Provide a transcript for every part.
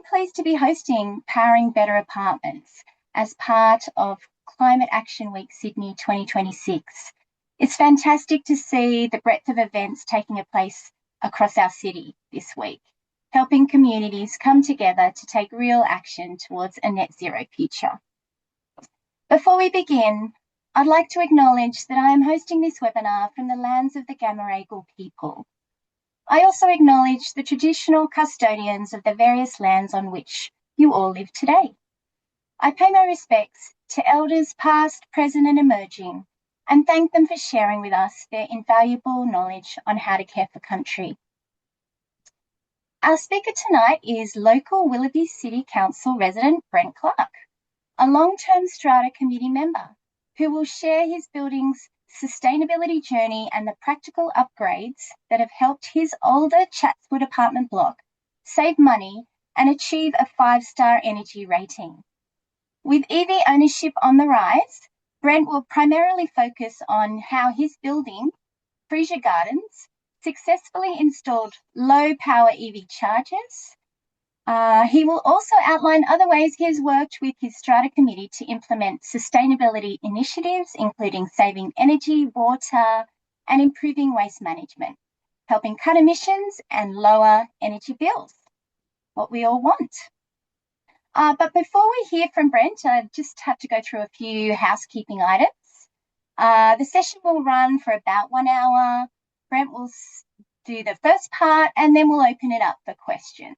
pleased to be hosting Powering Better Apartments as part of Climate Action Week Sydney 2026. It's fantastic to see the breadth of events taking place across our city this week, helping communities come together to take real action towards a net zero future. Before we begin, I'd like to acknowledge that I am hosting this webinar from the lands of the Gamaragal people. I also acknowledge the traditional custodians of the various lands on which you all live today. I pay my respects to elders past, present and emerging, and thank them for sharing with us their invaluable knowledge on how to care for country. Our speaker tonight is local Willoughby City Council resident Brent Clark, a long-term strata committee member who will share his building's sustainability journey and the practical upgrades that have helped his older Chatswood apartment block save money and achieve a 5-star energy rating. With EV ownership on the rise, Brent will primarily focus on how his building, Frisia Gardens, successfully installed low-power EV chargers. He will also outline other ways he has worked with his strata committee to implement sustainability initiatives, including saving energy, water, and improving waste management, helping cut emissions and lower energy bills, what we all want. But before we hear from Brent, I just have to go through a few housekeeping items. The session will run for about 1 hour. Brent will do the first part and then we'll open it up for questions.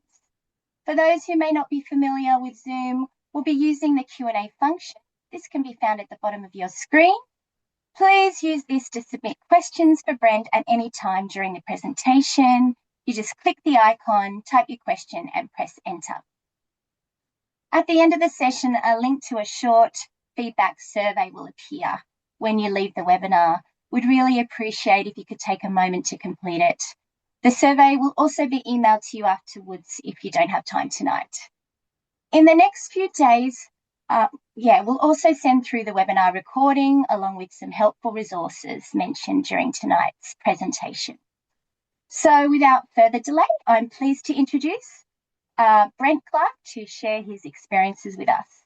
For those who may not be familiar with Zoom, we'll be using the Q&A function. This can be found at the bottom of your screen. Please use this to submit questions for Brent at any time during the presentation. You just click the icon, type your question and press enter. At the end of the session, a link to a short feedback survey will appear when you leave the webinar. We'd really appreciate if you could take a moment to complete it. The survey will also be emailed to you afterwards if you don't have time tonight. In the next few days, we'll also send through the webinar recording along with some helpful resources mentioned during tonight's presentation. So without further delay, I'm pleased to introduce Brent Clark to share his experiences with us.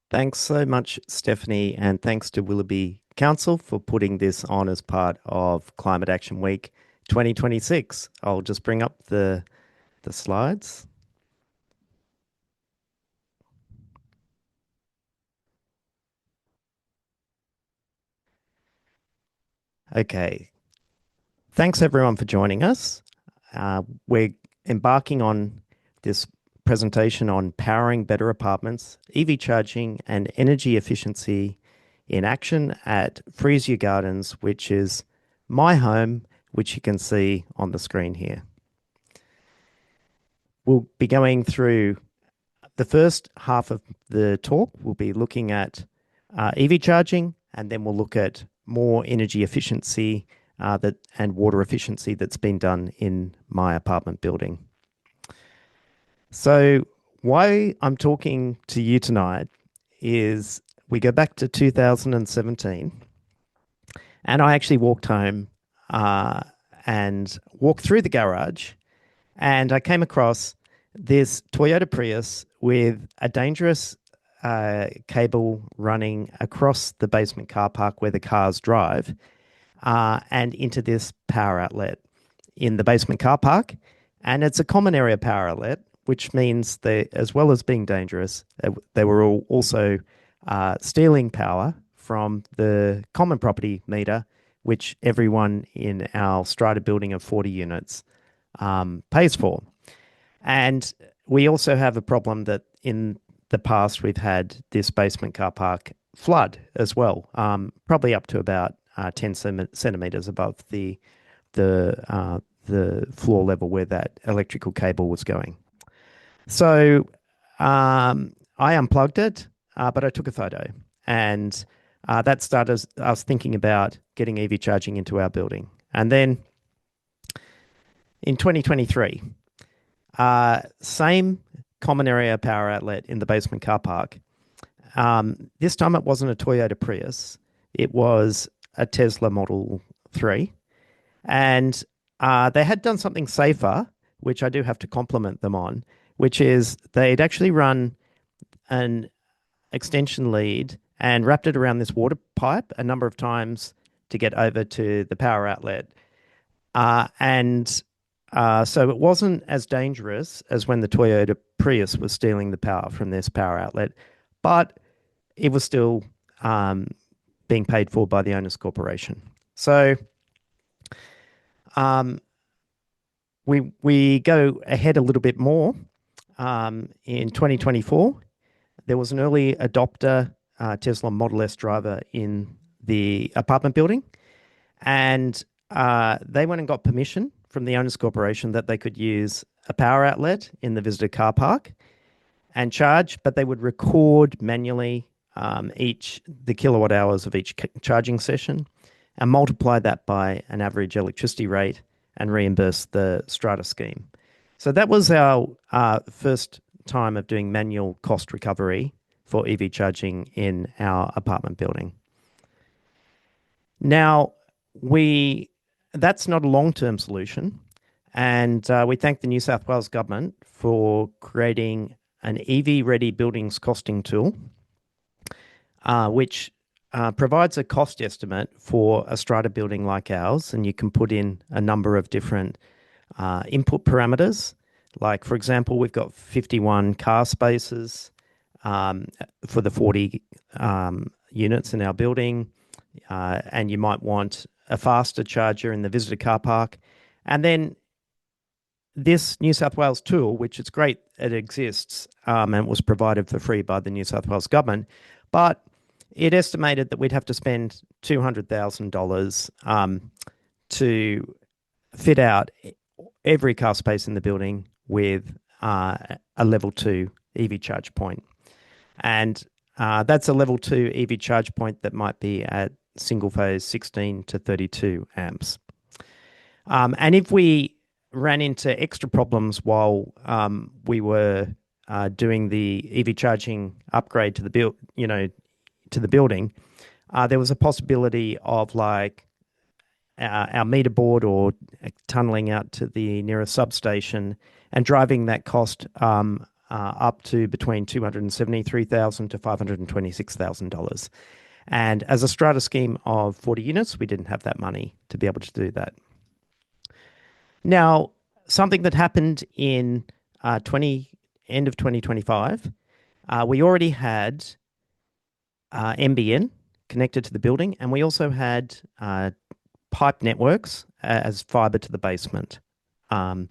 Thanks so much, Stephanie, and thanks to Willoughby Council for putting this on as part of Climate Action Week 2026. I'll just bring up the slides. Okay. Thanks everyone for joining us. We're embarking on this presentation on powering better apartments, EV charging and energy efficiency in action at Frisia Gardens, which is my home, which you can see on the screen here. We'll be going through the first half of the talk. We'll be looking at EV charging, and then we'll look at more energy efficiency and water efficiency that's been done in my apartment building. So why I'm talking to you tonight is we go back to 2017, and I actually walked home and walked through the garage, and I came across this Toyota Prius with a dangerous cable running across the basement car park where the cars drive and into this power outlet in the basement car park. And it's a common area power outlet, which means they, as well as being dangerous, they were also stealing power from the common property meter, which everyone in our strata building of 40 units pays for. And we also have a problem that in the past we've had this basement car park flood as well, probably up to about 10 centimetres above the floor level where that electrical cable was going. So I unplugged it, but I took a photo, and that started us thinking about getting EV charging into our building. And then in 2023, same common area power outlet in the basement car park. This time it wasn't a Toyota Prius, it was a Tesla Model 3. And they had done something safer, which I do have to compliment them on, which is they'd actually run an extension lead and wrapped it around this water pipe a number of times to get over to the power outlet. And so it wasn't as dangerous as when the Toyota Prius was stealing the power from this power outlet, but it was still being paid for by the owners' corporation. So we go ahead a little bit more. In 2024, there was an early adopter Tesla Model S driver in the apartment building, and they went and got permission from the owners' corporation that they could use a power outlet in the visitor car park and charge, but they would record manually the kilowatt hours of each charging session and multiply that by an average electricity rate and reimburse the strata scheme. So that was our first time of doing manual cost recovery for EV charging in our apartment building. Now, that's not a long-term solution, and we thank the New South Wales government for creating an EV-ready buildings costing tool, which provides a cost estimate for a strata building like ours, and you can put in a number of different input parameters. Like, for example, we've got 51 car spaces for the 40 units in our building, and you might want a faster charger in the visitor car park. And then this New South Wales tool, which it's great it exists and was provided for free by the New South Wales government, but it estimated that we'd have to spend $200,000 to fit out every car space in the building with a level 2 EV charge point. And that's a level 2 EV charge point that might be at single phase 16 to 32 amps. And if we ran into extra problems while we were doing the EV charging upgrade to the building, there was a possibility of like our meter board or tunneling out to the nearest substation and driving that cost up to between $273,000 to $526,000. And as a strata scheme of 40 units, we didn't have that money to be able to do that. Now, something that happened in end of 2025, we already had NBN connected to the building, and we also had pipe networks as fiber to the basement. And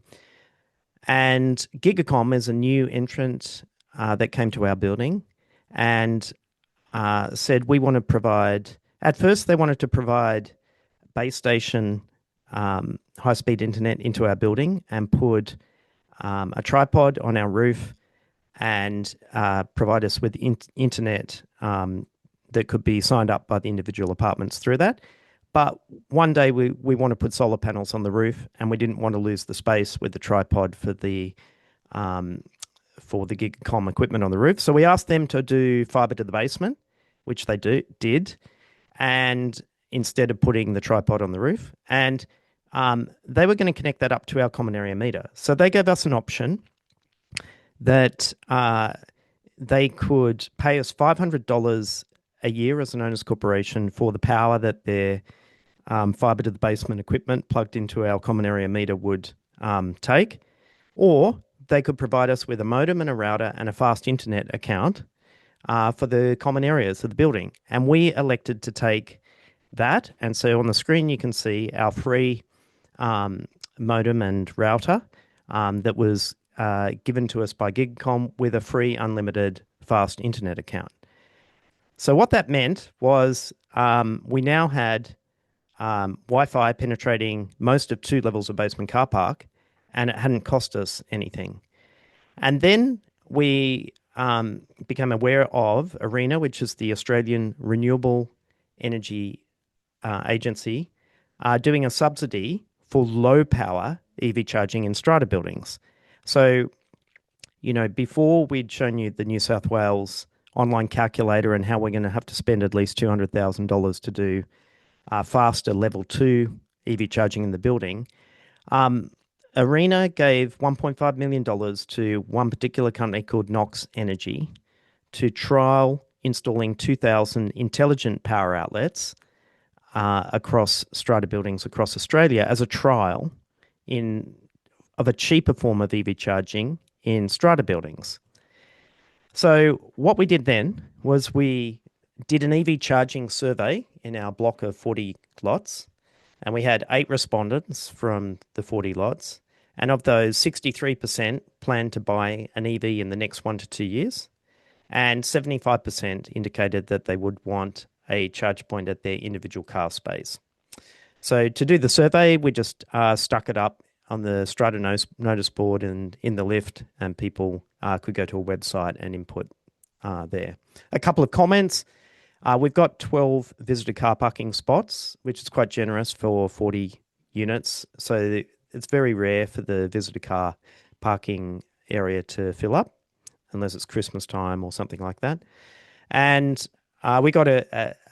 Gigacom is a new entrant that came to our building and said we want to provide, at first they wanted to provide base station high-speed internet into our building and put a tripod on our roof and provide us with internet that could be signed up by the individual apartments through that. But one day we want to put solar panels on the roof, and we didn't want to lose the space with the tripod for the Gigacom equipment on the roof. So we asked them to do fiber to the basement, which they did, and instead of putting the tripod on the roof. And they were going to connect that up to our common area meter. So they gave us an option that they could pay us $500 a year as an owners corporation for the power that their fiber to the basement equipment plugged into our common area meter would take, or they could provide us with a modem and a router and a fast internet account for the common areas of the building. And we elected to take that. And so on the screen, you can see our free modem and router that was given to us by Gigacom with a free unlimited fast internet account. So what that meant was we now had Wi-Fi penetrating most of 2 levels of basement car park, and it hadn't cost us anything. And then we became aware of ARENA, which is the Australian Renewable Energy Agency, doing a subsidy for low power EV charging in strata buildings. So, before we'd shown you the New South Wales online calculator and how we're going to have to spend at least $200,000 to do faster level 2 EV charging in the building, Arena gave $1.5 million to one particular company called Knox Energy to trial installing 2,000 intelligent power outlets across strata buildings across Australia as a trial in of a cheaper form of EV charging in strata buildings. So what we did then was we did an EV charging survey in our block of 40 lots, and we had 8 respondents from the 40 lots. And of those, 63% planned to buy an EV in the next 1 to 2 years, and 75% indicated that they would want a charge point at their individual car space. So to do the survey, we just stuck it up on the strata notice board and in the lift, and people could go to a website and input there. A couple of comments. We've got 12 visitor car parking spots, which is quite generous for 40 units. So it's very rare for the visitor car parking area to fill up, unless it's Christmas time or something like that. And we got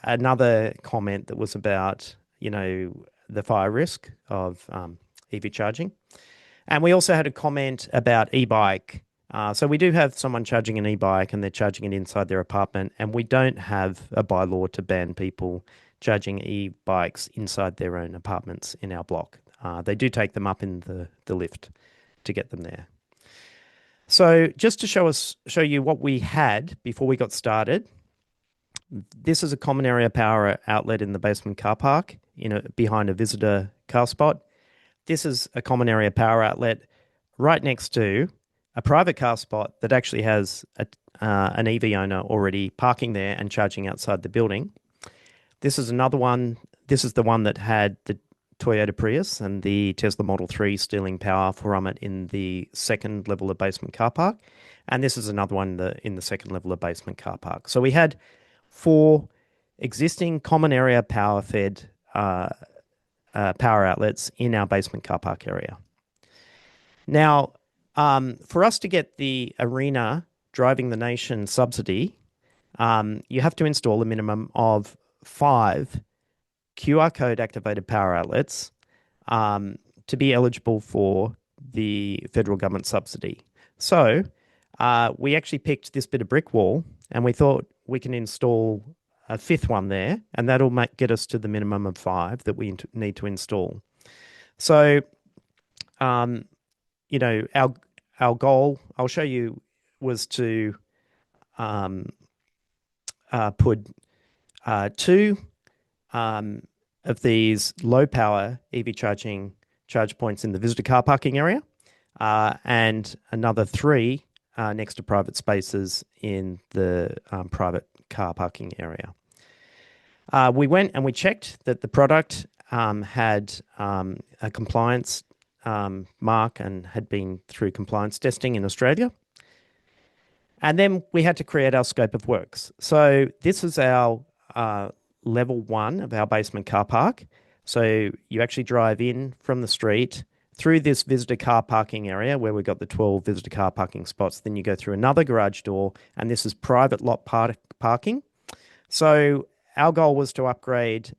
another comment that was about, the fire risk of EV charging. And we also had a comment about e-bike. So we do have someone charging an e-bike and they're charging it inside their apartment, and we don't have a bylaw to ban people charging e-bikes inside their own apartments in our block. They do take them up in the lift to get them there. So just to show you what we had before we got started, this is a common area power outlet in the basement car park, behind a visitor car spot. This is a common area power outlet right next to a private car spot that actually has an EV owner already parking there and charging outside the building. This is another one. This is the one that had the Toyota Prius and the Tesla Model 3 stealing power from it in the second level of basement car park. And this is another one in the second level of basement car park. So we had 4 existing common area power fed power outlets in our basement car park area. Now, for us to get the Arena Driving the Nation subsidy, you have to install a minimum of 5 QR code activated power outlets to be eligible for the federal government subsidy. So we actually picked this bit of brick wall, and we thought we can install a 5th one there, and that'll get us to the minimum of 5 that we need to install. So, our goal, I'll show you, was to put 2 of these low power EV charge points in the visitor car parking area, and another 3 next to private spaces in the private car parking area. We went and we checked that the product had a compliance mark and had been through compliance testing in Australia. And then we had to create our scope of works. So this is our level 1 of our basement car park. So you actually drive in from the street through this visitor car parking area where we've got the 12 visitor car parking spots. Then you go through another garage door, and this is private lot parking. So our goal was to upgrade,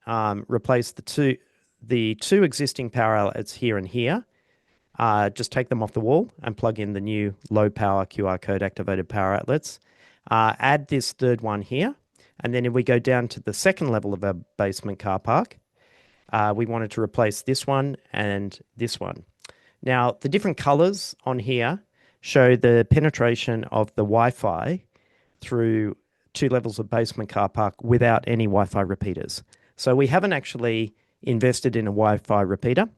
replace the two existing power outlets here and here, just take them off the wall and plug in the new low power QR code activated power outlets, add this 3rd one here. And then if we go down to the second level of our basement car park, we wanted to replace this one and this one. Now, the different colors on here show the penetration of the Wi-Fi through 2 levels of basement car park without any Wi-Fi repeaters. So we haven't actually invested in a Wi-Fi repeater.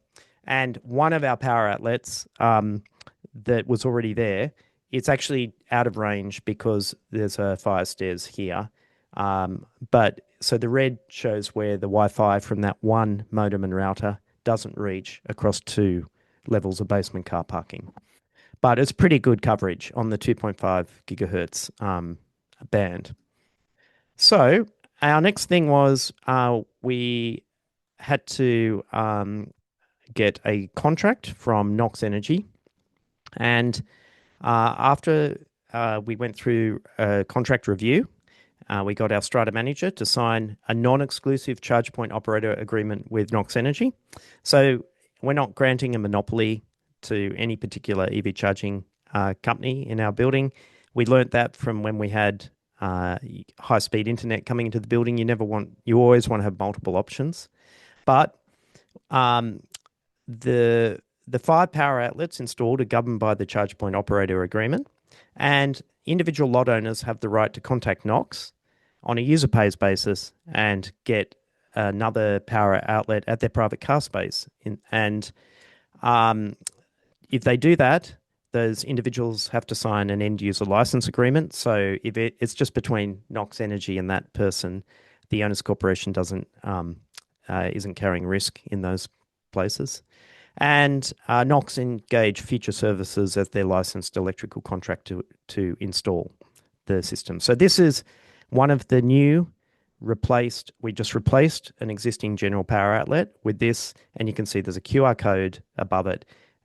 And one of our power outlets that was already there, it's actually out of range because there's a fire stairs here. But so the red shows where the Wi-Fi from that one modem and router doesn't reach across 2 levels of basement car parking. But it's pretty good coverage on the 2.5 gigahertz band. So our next thing was we had to get a contract from Knox Energy. And after we went through a contract review, we got our strata manager to sign a non-exclusive charge point operator agreement with Knox Energy. So we're not granting a monopoly to any particular EV charging company in our building. We learnt that from when we had high-speed internet coming into the building. You always want to have multiple options. But um, the 5 power outlets installed are governed by the charge point operator agreement, and individual lot owners have the right to contact Knox on a user pays basis and get another power outlet at their private car space. Um, if they do that, those individuals have to sign an end user license agreement. So if it's just between Knox Energy and that person, the owners corporation isn't carrying risk in those places. And Knox engage Future Services as their licensed electrical contractor to install the system. So this is one of the new we just replaced an existing general power outlet with this, and you can see there's a QR code above it.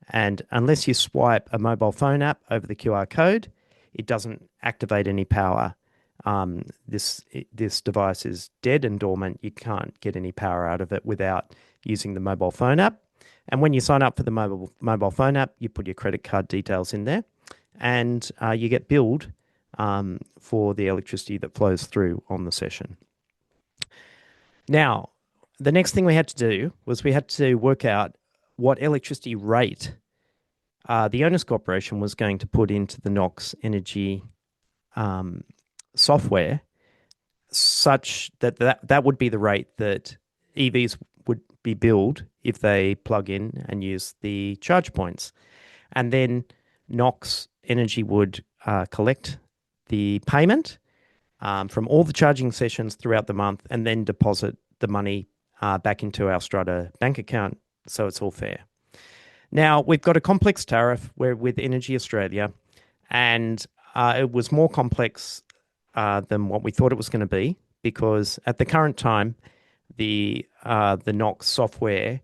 And unless you swipe a mobile phone app over the QR code, it doesn't activate any power. This device is dead and dormant. You can't get any power out of it without using the mobile phone app. And when you sign up for the mobile phone app, you put your credit card details in there, and you get billed for the electricity that flows through on the session. Now, the next thing we had to do was we had to work out what electricity rate the owners corporation was going to put into the Knox Energy software, such that would be the rate that EVs would be billed if they plug in and use the charge points. And then Knox Energy would collect the payment from all the charging sessions throughout the month and then deposit the money back into our strata bank account, so it's all fair. Now, we've got a complex tariff with Energy Australia, and it was more complex than what we thought it was going to be, because at the current time, the Knox software,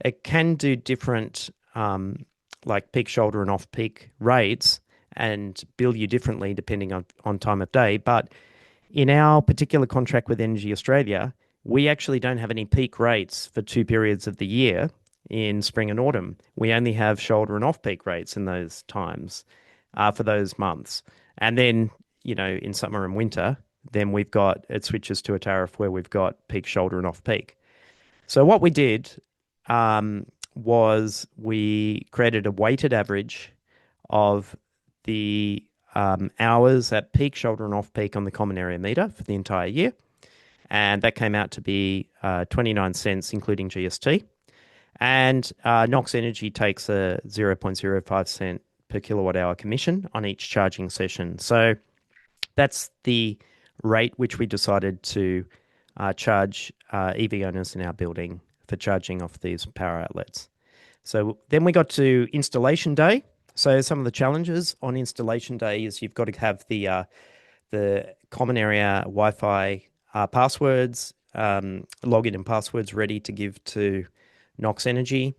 it can do different like peak, shoulder, and off-peak rates and bill you differently depending on time of day. But in our particular contract with Energy Australia, we actually don't have any peak rates for 2 periods of the year in spring and autumn. We only have shoulder and off-peak rates in those times for those months. And then, in summer and winter, then it switches to a tariff where we've got peak, shoulder, and off-peak. So what we did was we created a weighted average of the hours at peak, shoulder, and off-peak on the common area meter for the entire year. And that came out to be 29 cents, including GST. And Knox Energy takes a 0.05 cent per kilowatt hour commission on each charging session. So that's the rate which we decided to charge EV owners in our building for charging off these power outlets. So then we got to installation day. So some of the challenges on installation day is you've got to have the common area Wi-Fi passwords, login and passwords ready to give to Knox Energy.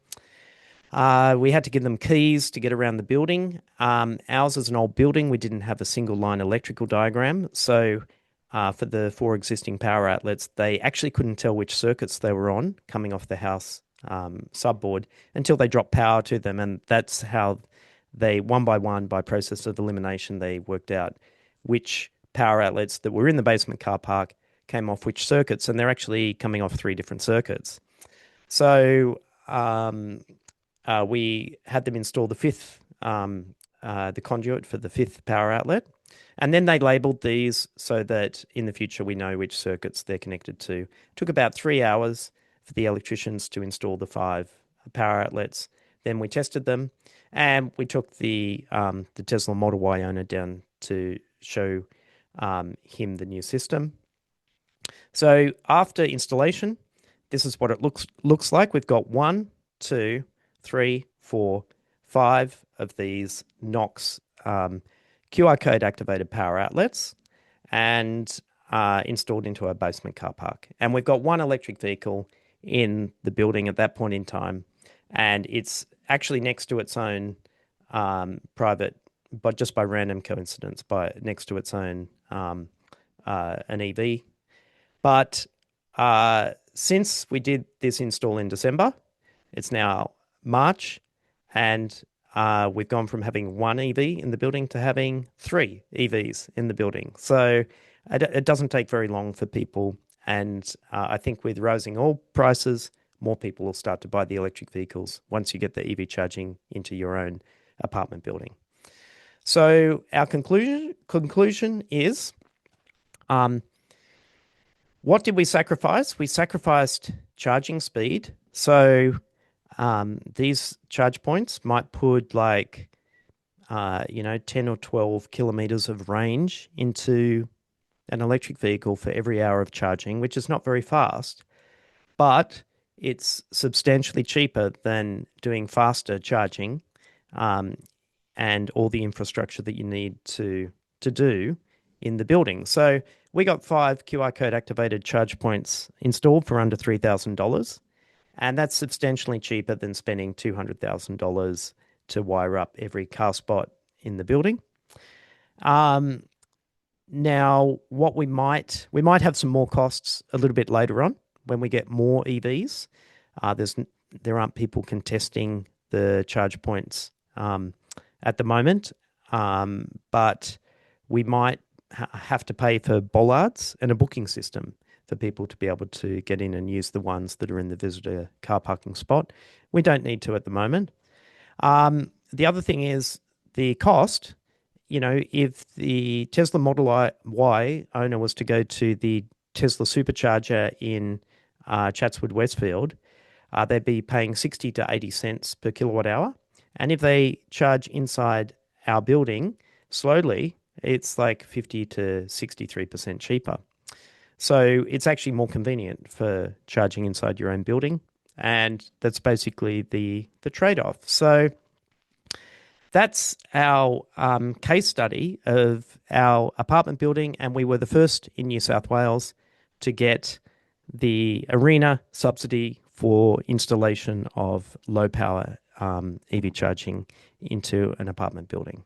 We had to give them keys to get around the building. Ours is an old building. We didn't have a single line electrical diagram. So for the 4 existing power outlets, they actually couldn't tell which circuits they were on coming off the house subboard until they dropped power to them. And that's how they, one by one, by process of elimination, they worked out which power outlets that were in the basement car park came off which circuits. And they're actually coming off 3 different circuits. So we had them install the 5th, the conduit for the 5th power outlet. And then they labelled these so that in the future we know which circuits they're connected to. It took about 3 hours for the electricians to install the 5 power outlets. Then we tested them, and we took the Tesla Model Y owner down to show him the new system. So after installation, this is what it looks like. We've got 1, 2, 3, 4, 5 of these Knox QR code activated power outlets and installed into our basement car park. And we've got 1 electric vehicle in the building at that point in time, and it's actually next to its own private, but just by random coincidence, next to its own an EV. But since we did this install in December, it's now March, and we've gone from having one EV in the building to having three EVs in the building. So it doesn't take very long for people. And I think with rising oil prices, more people will start to buy the electric vehicles once you get the EV charging into your own apartment building. So our conclusion is, what did we sacrifice? We sacrificed charging speed. So these charge points might put like 10 or 12 kilometers of range into an electric vehicle for every hour of charging, which is not very fast, but it's substantially cheaper than doing faster charging, and all the infrastructure that you need to do in the building. So we got 5 QR code activated charge points installed for under $3,000, and that's substantially cheaper than spending $200,000 to wire up every car spot in the building. Now, what we might have some more costs a little bit later on when we get more EVs. There aren't people contesting the charge points at the moment, but we might have to pay for bollards and a booking system for people to be able to get in and use the ones that are in the visitor car parking spot. We don't need to at the moment. The other thing is the cost. If the Tesla Model Y owner was to go to the Tesla supercharger in Chatswood, Westfield, they'd be paying 60 to 80 cents per kilowatt hour. And if they charge inside our building slowly, it's like 50 to 63% cheaper. So it's actually more convenient for charging inside your own building. And that's basically the trade-off. So that's our case study of our apartment building, and we were the first in New South Wales to get the ARENA subsidy for installation of low-power EV charging into an apartment building.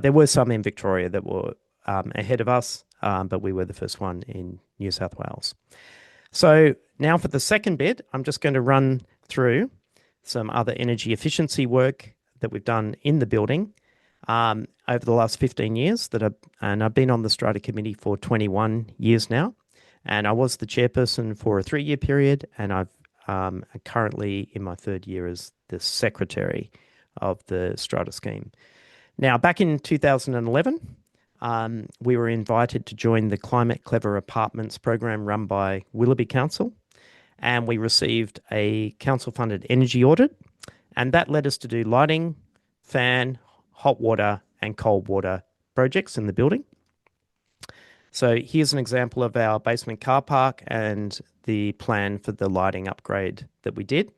There were some in Victoria that were ahead of us, but we were the first one in New South Wales. So now for the second bit, I'm just going to run through some other energy efficiency work that we've done in the building over the last 15 years. And I've been on the strata committee for 21 years now, and I was the chairperson for a 3-year period, and I'm currently in my 3rd year as the secretary of the strata scheme. Now, back in 2011, we were invited to join the Climate Clever Apartments program run by Willoughby Council, and we received a council-funded energy audit. And that led us to do lighting, fan, hot water, and cold water projects in the building. So here's an example of our basement car park and the plan for the lighting upgrade that we did.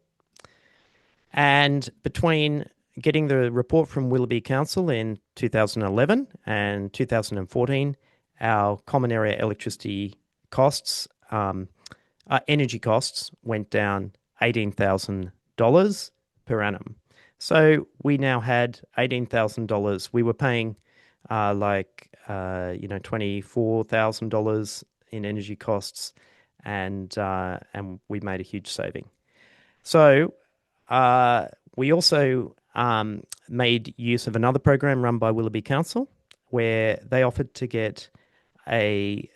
And between getting the report from Willoughby Council in 2011 and 2014, our common area electricity costs, energy costs, went down $18,000 per annum. So we now had $18,000. We were paying $24,000 in energy costs, and we made a huge saving. So we also made use of another program run by Willoughby Council, where they offered to get a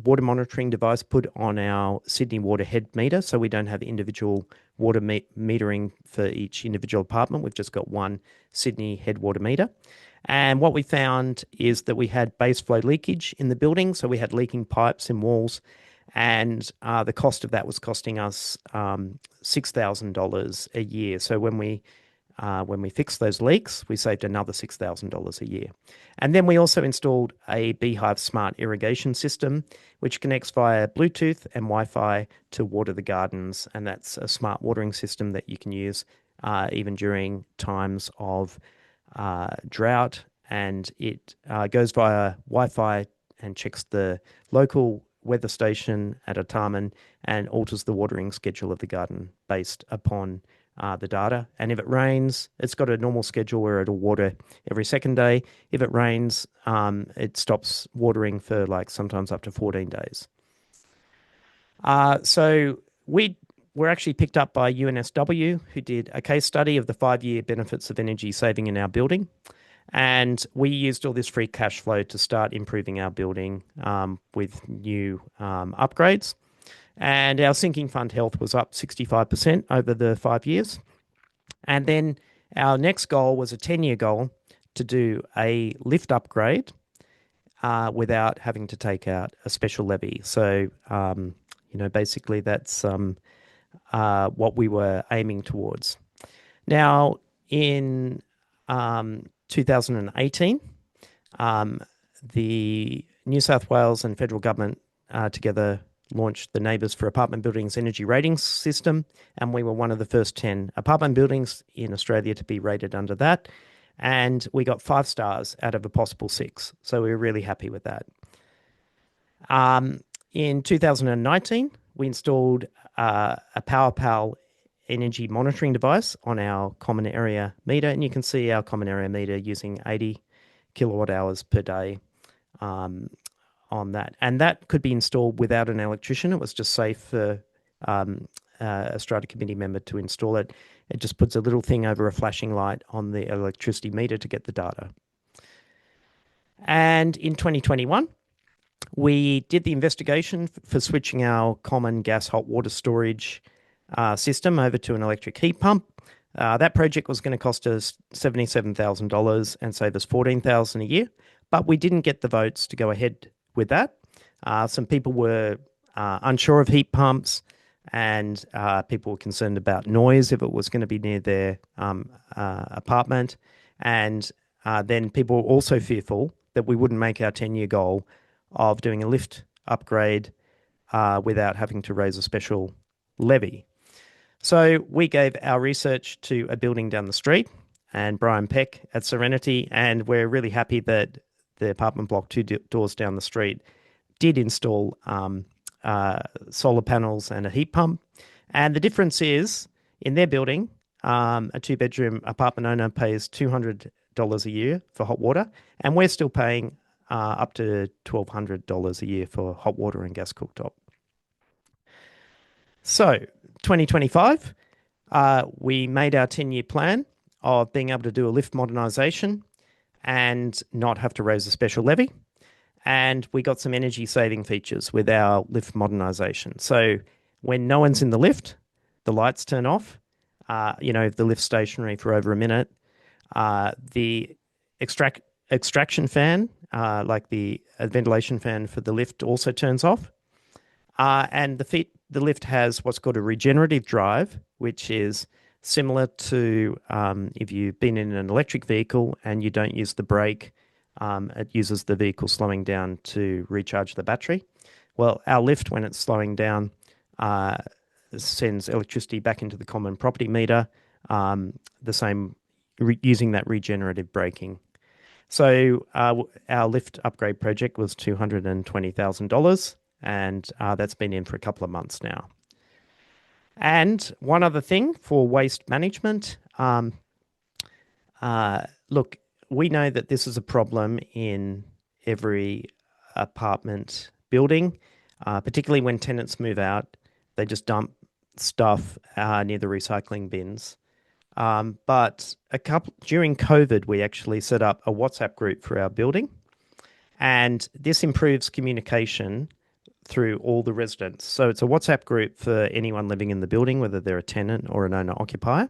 water monitoring device put on our Sydney water head meter, so we don't have individual water metering for each individual apartment. We've just got one Sydney head water meter. And what we found is that we had base flow leakage in the building, so we had leaking pipes in walls, and the cost of that was costing us $6,000 a year. So when we fixed those leaks, we saved another $6,000 a year. And then we also installed a Beehive smart irrigation system, which connects via Bluetooth and Wi-Fi to water the gardens. And that's a smart watering system that you can use even during times of drought. And it goes via Wi-Fi and checks the local weather station at Artarmon and alters the watering schedule of the garden based upon the data. And if it rains, it's got a normal schedule where it'll water every second day. If it rains, it stops watering for like sometimes up to 14 days. So we we're actually picked up by UNSW, who did a case study of the 5-year benefits of energy saving in our building. And we used all this free cash flow to start improving our building with new upgrades. And our sinking fund health was up 65% over the 5 years. And then our next goal was a 10-year goal to do a lift upgrade without having to take out a special levy. So, basically that's what we were aiming towards. Now, in 2018, the New South Wales and federal government together launched the Neighbours for Apartment Buildings Energy Ratings System, and we were one of the first 10 apartment buildings in Australia to be rated under that. And we got 5 stars out of a possible 6. So we were really happy with that. In 2019, we installed a PowerPal energy monitoring device on our common area meter, and you can see our common area meter using 80 kilowatt hours per day on that. And that could be installed without an electrician. It was just safe for a strata committee member to install it. It just puts a little thing over a flashing light on the electricity meter to get the data. And in 2021, we did the investigation for switching our common gas hot water storage system over to an electric heat pump. That project was going to cost us $77,000 and save us $14,000 a year, but we didn't get the votes to go ahead with that. Some people were unsure of heat pumps, and people were concerned about noise if it was going to be near their apartment. And then people were also fearful that we wouldn't make our 10-year goal of doing a lift upgrade without having to raise a special levy. So we gave our research to a building down the street and Brian Peck at Serenity, and we're really happy that the apartment block 2 doors down the street did install solar panels and a heat pump. And the difference is, in their building, a 2-bedroom apartment owner pays $200 a year for hot water, and we're still paying up to $1,200 a year for hot water and gas cooktop. So 2025, we made our 10-year plan of being able to do a lift modernisation and not have to raise a special levy. And we got some energy saving features with our lift modernisation. So when no one's in the lift, the lights turn off. If the lift's stationary for over a minute, the extraction fan, like the ventilation fan for the lift, also turns off. And the lift has what's called a regenerative drive, which is similar to if you've been in an electric vehicle and you don't use the brake, it uses the vehicle slowing down to recharge the battery. Well, our lift, when it's slowing down, sends electricity back into the common property meter, the same using that regenerative braking. So our lift upgrade project was $220,000, and that's been in for a couple of months now. And one other thing for waste management, look, we know that this is a problem in every apartment building, particularly when tenants move out. They just dump stuff near the recycling bins. But during COVID, we actually set up a WhatsApp group for our building, and this improves communication through all the residents. So it's a WhatsApp group for anyone living in the building, whether they're a tenant or an owner-occupier.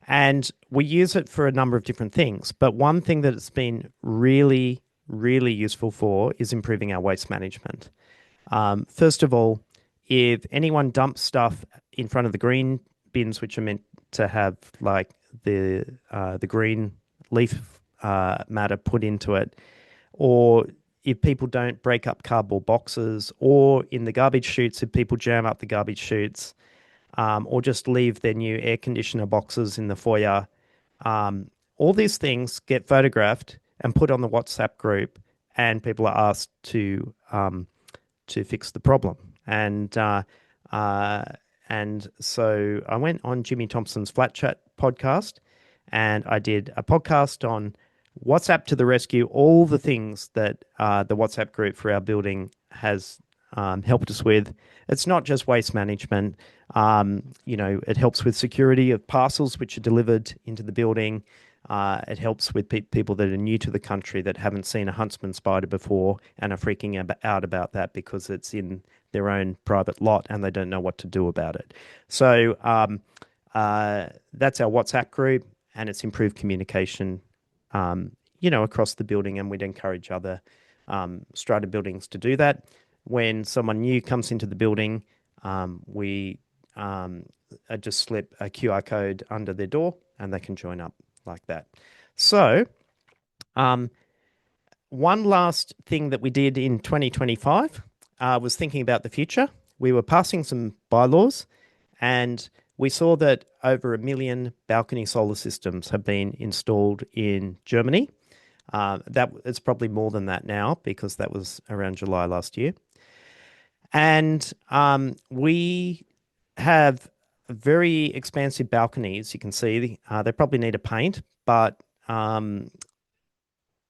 And we use it for a number of different things. But one thing that it's been really, really useful for is improving our waste management. First of all, if anyone dumps stuff in front of the green bins, which are meant to have like the green leaf matter put into it, or if people don't break up cardboard boxes, or in the garbage chutes, if people jam up the garbage chutes, or just leave their new air conditioner boxes in the foyer, all these things get photographed and put on the WhatsApp group, and people are asked to fix the problem. And so I went on Jimmy Thompson's Flat Chat podcast, and I did a podcast on WhatsApp to the rescue, all the things that the WhatsApp group for our building has helped us with. It's not just waste management. It helps with security of parcels which are delivered into the building. It helps with people that are new to the country that haven't seen a huntsman spider before and are freaking out about that because it's in their own private lot and they don't know what to do about it. So that's our WhatsApp group, and it's improved communication, across the building. And we'd encourage other strata buildings to do that. When someone new comes into the building, we just slip a QR code under their door and they can join up like that. So, one last thing that we did in 2025 was thinking about the future. We were passing some bylaws and we saw that over 1 million balcony solar systems have been installed in Germany. That it's probably more than that now because that was around July last year. And we have very expansive balconies. You can see they probably need a paint, but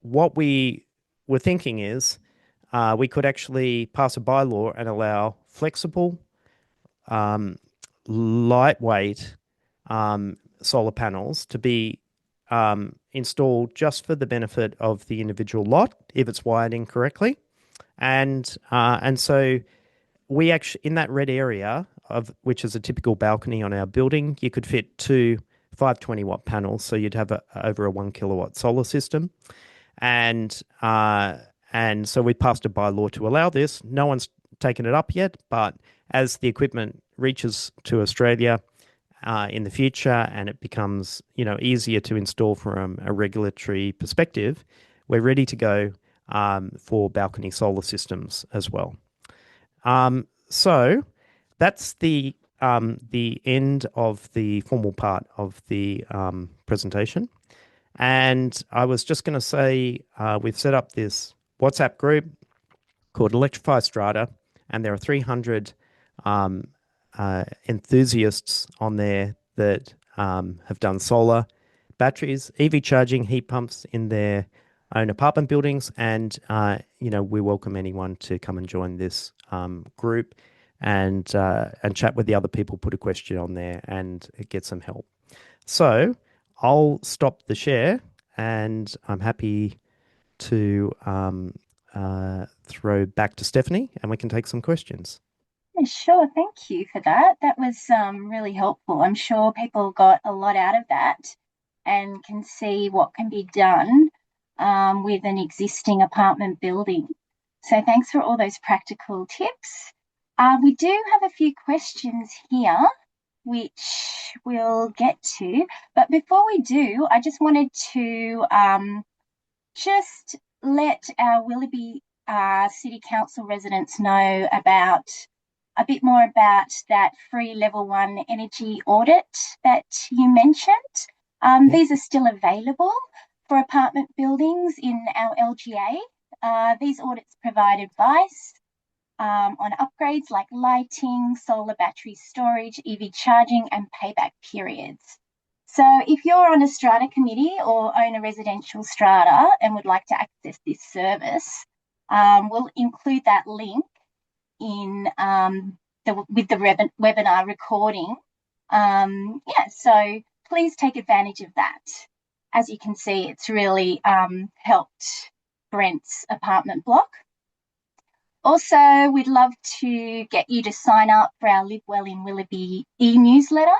what we were thinking is we could actually pass a bylaw and allow flexible, lightweight solar panels to be installed just for the benefit of the individual lot if it's wired in correctly. And so we actually, in that red area of which is a typical balcony on our building, you could fit two 520-watt panels, so you'd have over a 1 kilowatt solar system. And so we passed a bylaw to allow this. No one's taken it up yet, but as the equipment reaches to Australia in the future and it becomes easier to install from a regulatory perspective, we're ready to go for balcony solar systems as well. So that's the end of the formal part of the presentation. And I was just going to say we've set up this WhatsApp group called Electrify Strata, and there are 300 enthusiasts on there that have done solar, batteries, EV charging, heat pumps in their own apartment buildings. And, we welcome anyone to come and join this group and chat with the other people, put a question on there and get some help. So I'll stop the share and I'm happy to throw back to Stephanie and we can take some questions. Sure, thank you for that. That was really helpful. I'm sure people got a lot out of that and can see what can be done with an existing apartment building. So thanks for all those practical tips. We do have a few questions here, which we'll get to. But before we do, I just wanted to just let our Willoughby City Council residents know about a bit more about that free level 1 energy audit that you mentioned. These are still available for apartment buildings in our LGA. These audits provide advice on upgrades like lighting, solar battery storage, EV charging, and payback periods. So if you're on a strata committee or own a residential strata and would like to access this service, we'll include that link in with the webinar recording. So please take advantage of that. As you can see, it's really helped Brent's apartment block. Also, we'd love to get you to sign up for our Live Well in Willoughby e-newsletter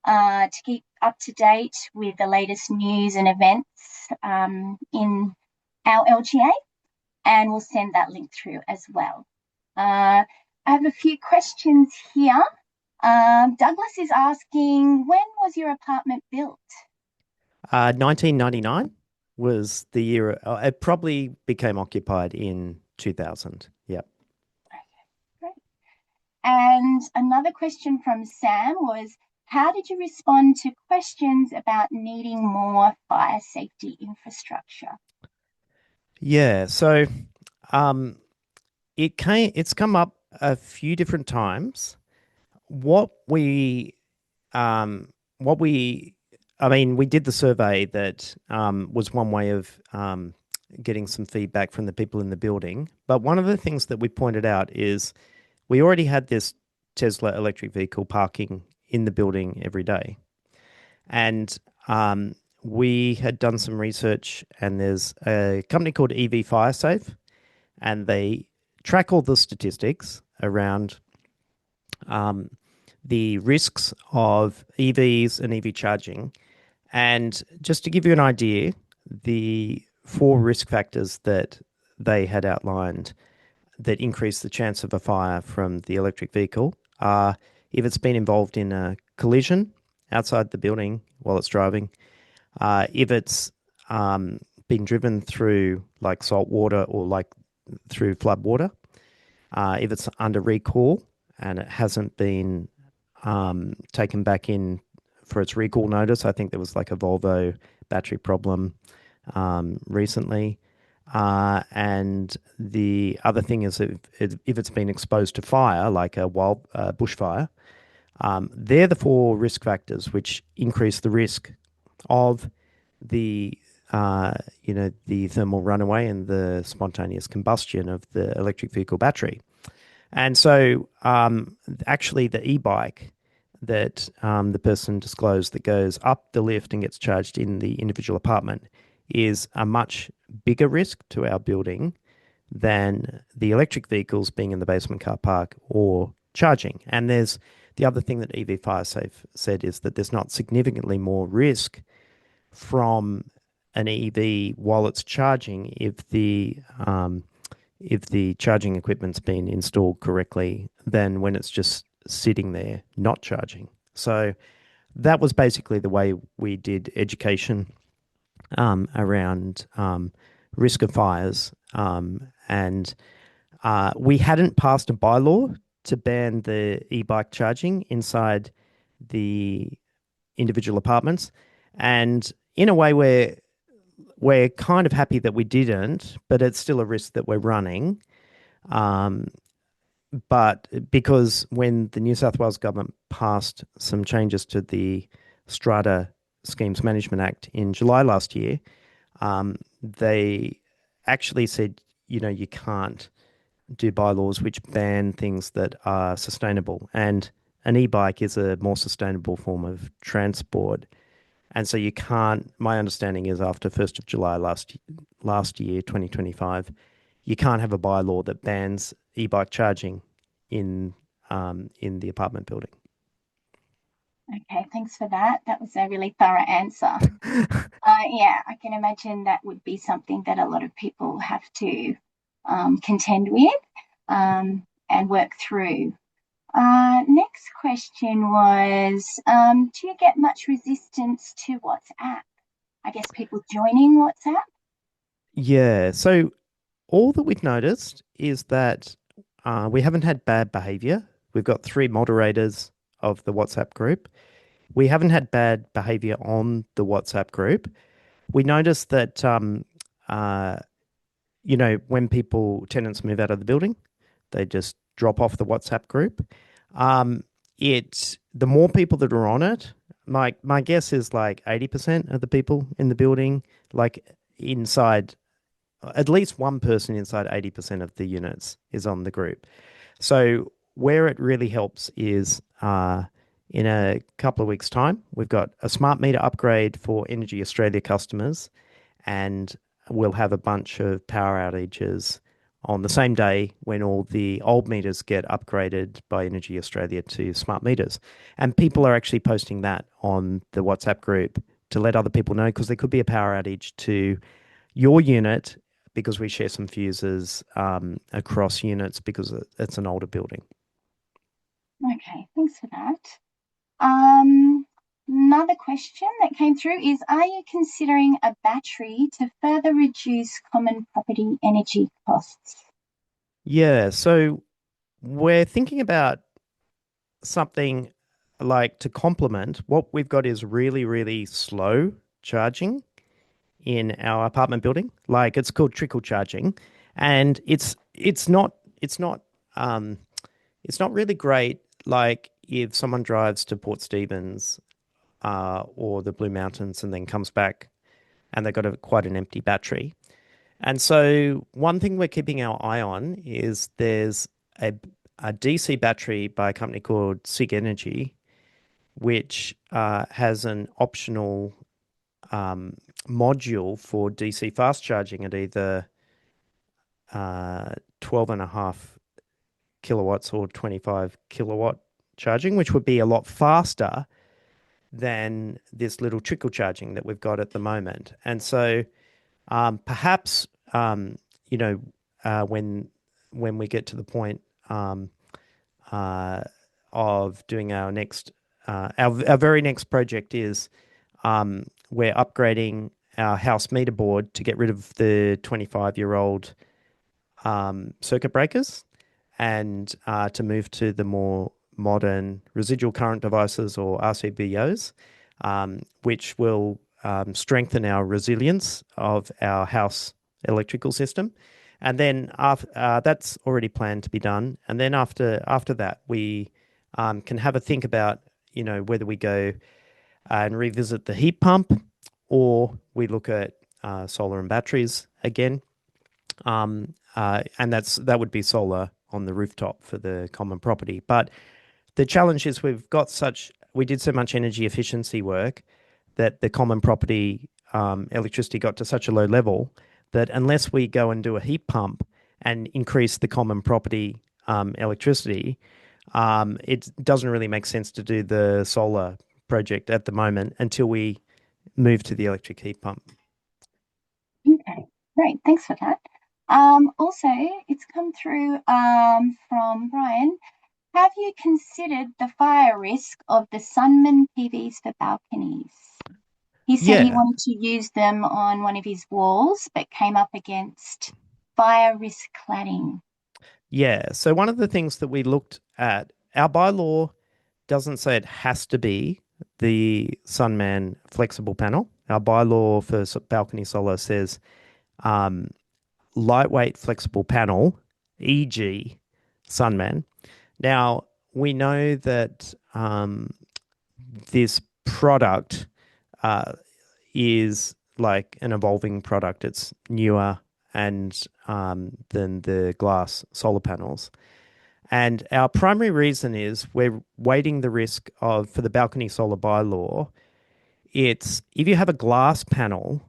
to keep up to date with the latest news and events in our LGA, and we'll send that link through as well. I have a few questions here. Douglas is asking, when was your apartment built? 1999 was the year. It probably became occupied in 2000. Yep. Okay, great. And another question from Sam was, how did you respond to questions about needing more fire safety infrastructure? Yeah, so it's come up a few different times. We did the survey that was one way of getting some feedback from the people in the building. But one of the things that we pointed out is we already had this Tesla electric vehicle parking in the building every day. And we had done some research, and there's a company called EV FireSafe, and they track all the statistics around the risks of EVs and EV charging. And just to give you an idea, the four risk factors that they had outlined that increase the chance of a fire from the electric vehicle are if it's been involved in a collision outside the building while it's driving, if it's been driven through like salt water or like through flood water, if it's under recall and it hasn't been taken back in for its recall notice. I think there was like a Volvo battery problem recently. And the other thing is if it's been exposed to fire, like a wild bushfire, they're the four risk factors which increase the risk of the the thermal runaway and the spontaneous combustion of the electric vehicle battery. And so, actually, the e-bike that the person disclosed that goes up the lift and gets charged in the individual apartment is a much bigger risk to our building than the electric vehicles being in the basement car park or charging. And there's the other thing that EV FireSafe said is that there's not significantly more risk from an EV while it's charging if the charging equipment's been installed correctly than when it's just sitting there not charging. So that was basically the way we did education around risk of fires. And we hadn't passed a bylaw to ban the e-bike charging inside the individual apartments. And in a way, we're kind of happy that we didn't, but it's still a risk that we're running. But because when the New South Wales government passed some changes to the Strata Schemes Management Act in July last year, they actually said, you can't do bylaws which ban things that are sustainable. And an e-bike is a more sustainable form of transport. And so you can't, my understanding is after 1st of July last year, 2025, you can't have a bylaw that bans e-bike charging in the apartment building. Okay, thanks for that. That was a really thorough answer. Yeah, I can imagine that would be something that a lot of people have to contend with and work through. Next question was, do you get much resistance to WhatsApp? I guess people joining WhatsApp? Yeah. So all that we've noticed is that we haven't had bad behavior. We've got 3 moderators of the WhatsApp group. We haven't had bad behavior on the WhatsApp group. We noticed that, when tenants move out of the building, they just drop off the WhatsApp group. The more people that are on it, my guess is like 80% of the people in the building, like inside, at least one person inside 80% of the units is on the group. So where it really helps is in a couple of weeks' time, we've got a smart meter upgrade for Energy Australia customers, and we'll have a bunch of power outages on the same day when all the old meters get upgraded by Energy Australia to smart meters. And people are actually posting that on the WhatsApp group to let other people know, because there could be a power outage to your unit because we share some fuses across units because it's an older building. Okay, thanks for that. Another question that came through is, are you considering a battery to further reduce common property energy costs? Yeah, so we're thinking about something like to complement what we've got is really, really slow charging in our apartment building. Like it's called trickle charging, and it's not really great. Like if someone drives to Port Stephens or the Blue Mountains and then comes back and they've got quite an empty battery. And so one thing we're keeping our eye on is there's a DC battery by a company called SIG Energy, which has an optional module for DC fast charging at either 12.5 kilowatts or 25 kilowatt charging, which would be a lot faster than this little trickle charging that we've got at the moment. And so perhaps, you know, when we get to the point uh, of doing our next, our very next project is we're upgrading our house meter board to get rid of the 25-year-old circuit breakers and to move to the more modern residual current devices or RCBOs, which will strengthen our resilience of our house electrical system. And then that's already planned to be done. And then after that, we can have a think about, you know, whether we go and revisit the heat pump or we look at solar and batteries again. And that would be solar on the rooftop for the common property. But the challenge is we did so much energy efficiency work that the common property electricity got to such a low level that unless we go and do a heat pump and increase the common property electricity, it doesn't really make sense to do the solar project at the moment until we move to the electric heat pump. Okay, great. Thanks for that. Also, it's come through from Brian. Have you considered the fire risk of the Sunman PVs for balconies? He said he Yeah, wanted to use them on one of his walls, but came up against fire risk cladding. yeah. So one of the things that we looked at, our bylaw doesn't say it has to be the Sunman flexible panel. Our bylaw for balcony solar says um, lightweight flexible panel, e.g., Sunman. Now, we know that this product uh, is like an evolving product. It's newer and than the glass solar panels. And our primary reason is we're weighting the risk of, for the balcony solar bylaw, it's if you have a glass panel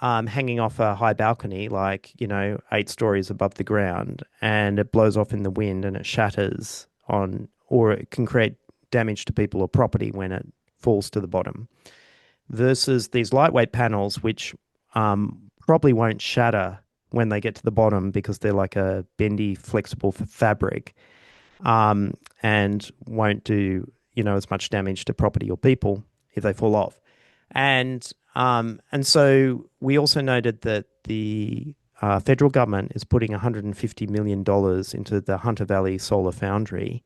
hanging off a high balcony, like, you know, 8 stories above the ground, and it blows off in the wind and it shatters on, or it can create damage to people or property when it falls to the bottom, versus these lightweight panels, which probably won't shatter when they get to the bottom because they're like a bendy, flexible fabric, and won't do, you know, as much damage to property or people if they fall off. And so we also noted that the federal government is putting $150 million into the Hunter Valley Solar Foundry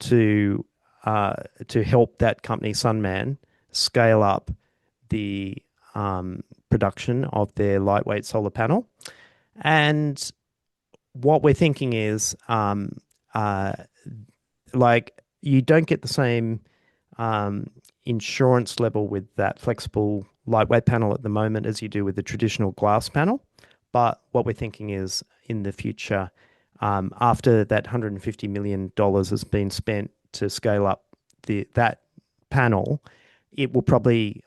to help that company Sunman scale up the production of their lightweight solar panel. And what we're thinking is, like, you don't get the same insurance level with that flexible lightweight panel at the moment as you do with the traditional glass panel. But what we're thinking is in the future, after that $150 million has been spent to scale up that panel, it will probably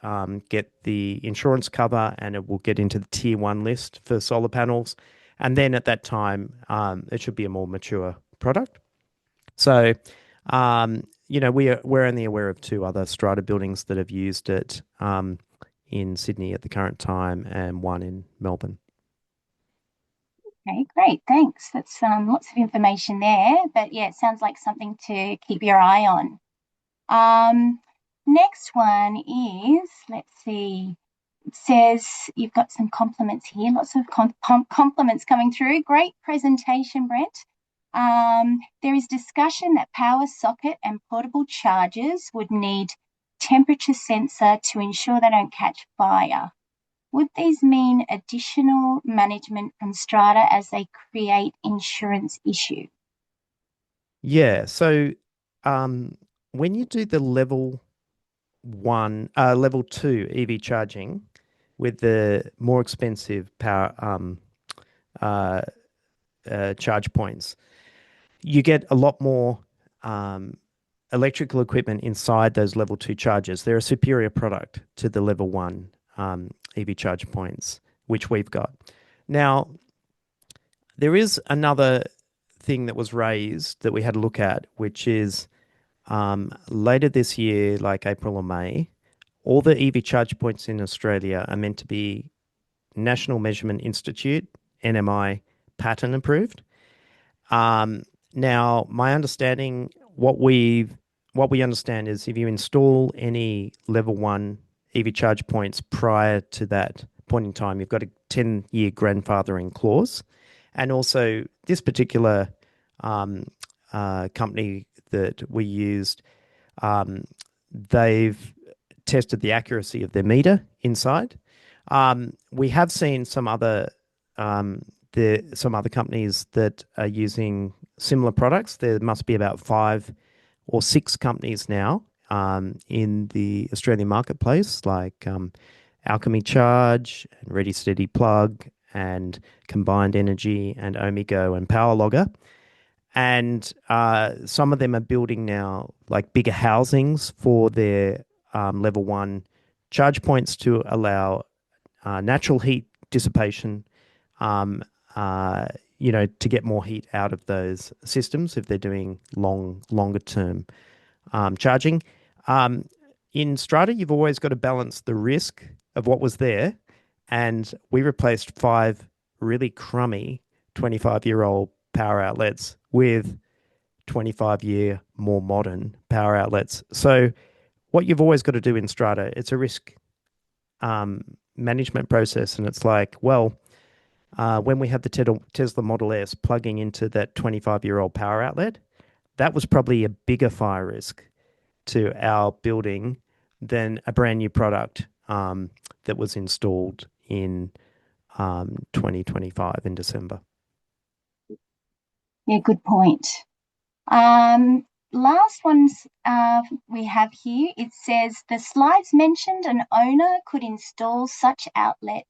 get the insurance cover and it will get into the tier 1 list for solar panels. And then at that time, it should be a more mature product. So, you know, we're only aware of 2 other strata buildings that have used it in Sydney at the current time, and 1 in Melbourne. Okay, great. Thanks. That's lots of information there. But yeah, it sounds like something to keep your eye on. Next one is, let's see, it says you've got some compliments here, lots of compliments coming through. Great presentation, Brent. There is discussion that power socket and portable chargers would need temperature sensor to ensure they don't catch fire. Would these mean additional management from strata as they create insurance issue? Yeah. So, when you do the level 2 EV charging with the more expensive power charge points, you get a lot more um, electrical equipment inside those level two chargers. They're a superior product to the level one EV charge points, which we've got. Now, there is another thing that was raised that we had to look at, which is later this year, like April or May, all the EV charge points in Australia are meant to be National Measurement Institute, NMI, pattern approved. Um, Now, my understanding, what we understand is if you install any level one EV charge points prior to that point in time, you've got a 10-year grandfathering clause. And also, this particular company that we used, um, they've tested the accuracy of their meter inside. We have seen um, some other companies that are using similar products. There must be about 5 or 6 companies now in the Australian marketplace, like Alchemy Charge and Ready Steady Plug and Combined Energy and Omigo and Power Logger. And some of them are building now like bigger housings for their level one charge points to allow natural heat dissipation, um, uh, to get more heat out of those systems if they're doing longer term charging. Um, in Strata, you've always got to balance the risk of what was there, and we replaced 5 really crummy 25-year-old power outlets with 25-year more modern power outlets. So what you've always got to do in Strata, it's a risk management process, and it's like, well, when we had the Tesla Model S plugging into that 25-year-old power outlet, that was probably a bigger fire risk to our building than a brand new product that was installed in 2025 in December. Yeah, good point. Last ones we have here, it says the slides mentioned an owner could install such outlet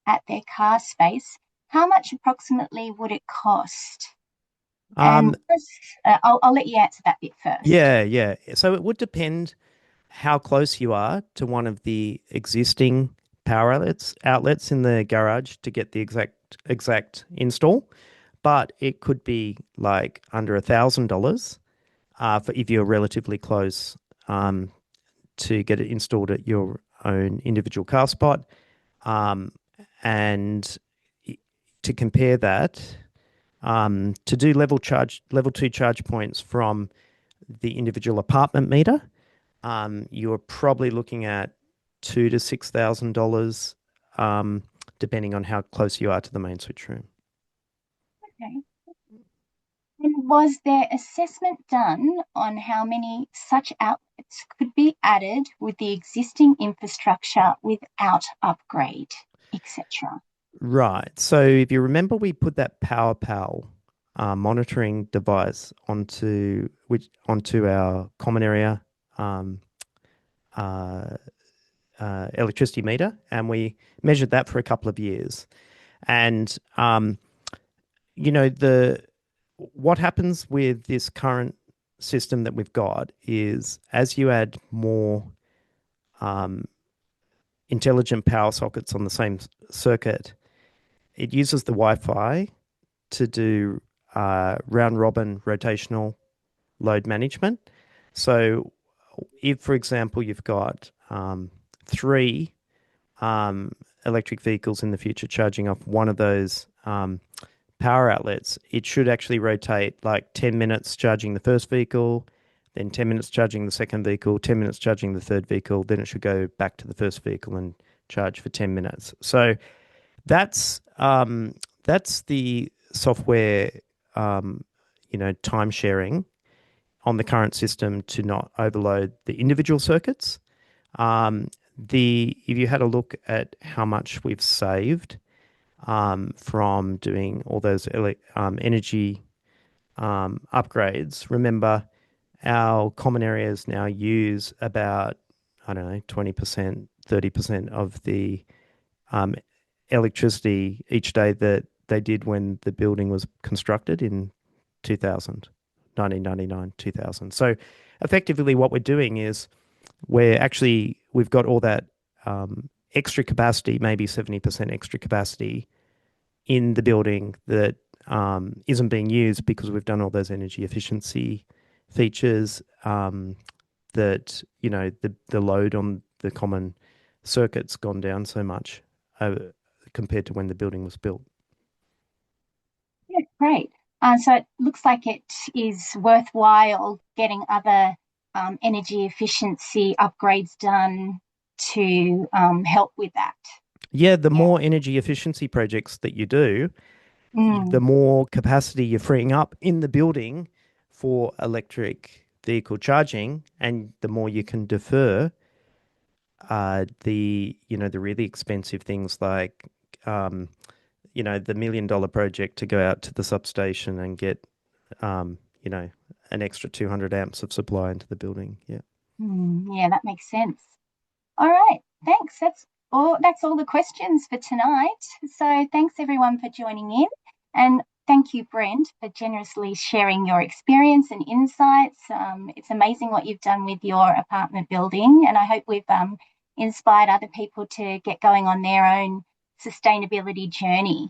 at their car space. How much approximately would it cost? Um, And I'll let you answer that bit first. yeah. So it would depend how close you are to one of the existing power outlets in the garage to get the exact install. But it could be like under $1,000 for if you're relatively close to get it installed at your own individual car spot. Um, and to compare that, to do level two charge points from the individual apartment meter, you're probably looking at $2,000 to $6,000, depending on how close you are to the main switch room. Okay. And was there assessment done on how many such outlets could be added with the existing infrastructure without upgrade, etc.? Right. So if you remember, we put that PowerPal monitoring device onto our common area um, uh, electricity meter, and we measured that for a couple of years. And the what happens with this current system that we've got is as you add more um, intelligent power sockets on the same circuit, it uses the Wi-Fi to do round robin rotational load management. So, if, for example, you've got 3 electric vehicles in the future charging off one of those power outlets, it should actually rotate like 10 minutes charging the first vehicle, then 10 minutes charging the second vehicle, 10 minutes charging the third vehicle, then it should go back to the first vehicle and charge for 10 minutes. So that's the software, time sharing on the current system to not overload the individual circuits. If you had a look at how much we've saved from doing all those energy upgrades, remember our common areas now use about, I don't know, 20%, 30% of the um, electricity each day that they did when the building was constructed in 2000, 1999, 2000. So effectively what we're doing is we've got all that extra capacity, maybe 70% extra capacity in the building that isn't being used because we've done all those energy efficiency features, that, the load on the common circuit's gone down so much compared to when the building was built. Yeah, great. So it looks like it is worthwhile getting other energy efficiency upgrades done to help with that. Yeah, the Yeah. more energy efficiency projects that you do, the Mm, more capacity you're freeing up in the building for electric vehicle charging, and the more you can defer the really expensive things like the $1 million project to go out to the substation and get um, you know an extra 200 amps of supply into the building. Yeah. yeah, that makes sense. All right, thanks. That's all the questions for tonight. So thanks everyone for joining in, and thank you, Brent, for generously sharing your experience and insights. It's amazing what you've done with your apartment building, and I hope we've inspired other people to get going on their own sustainability journey.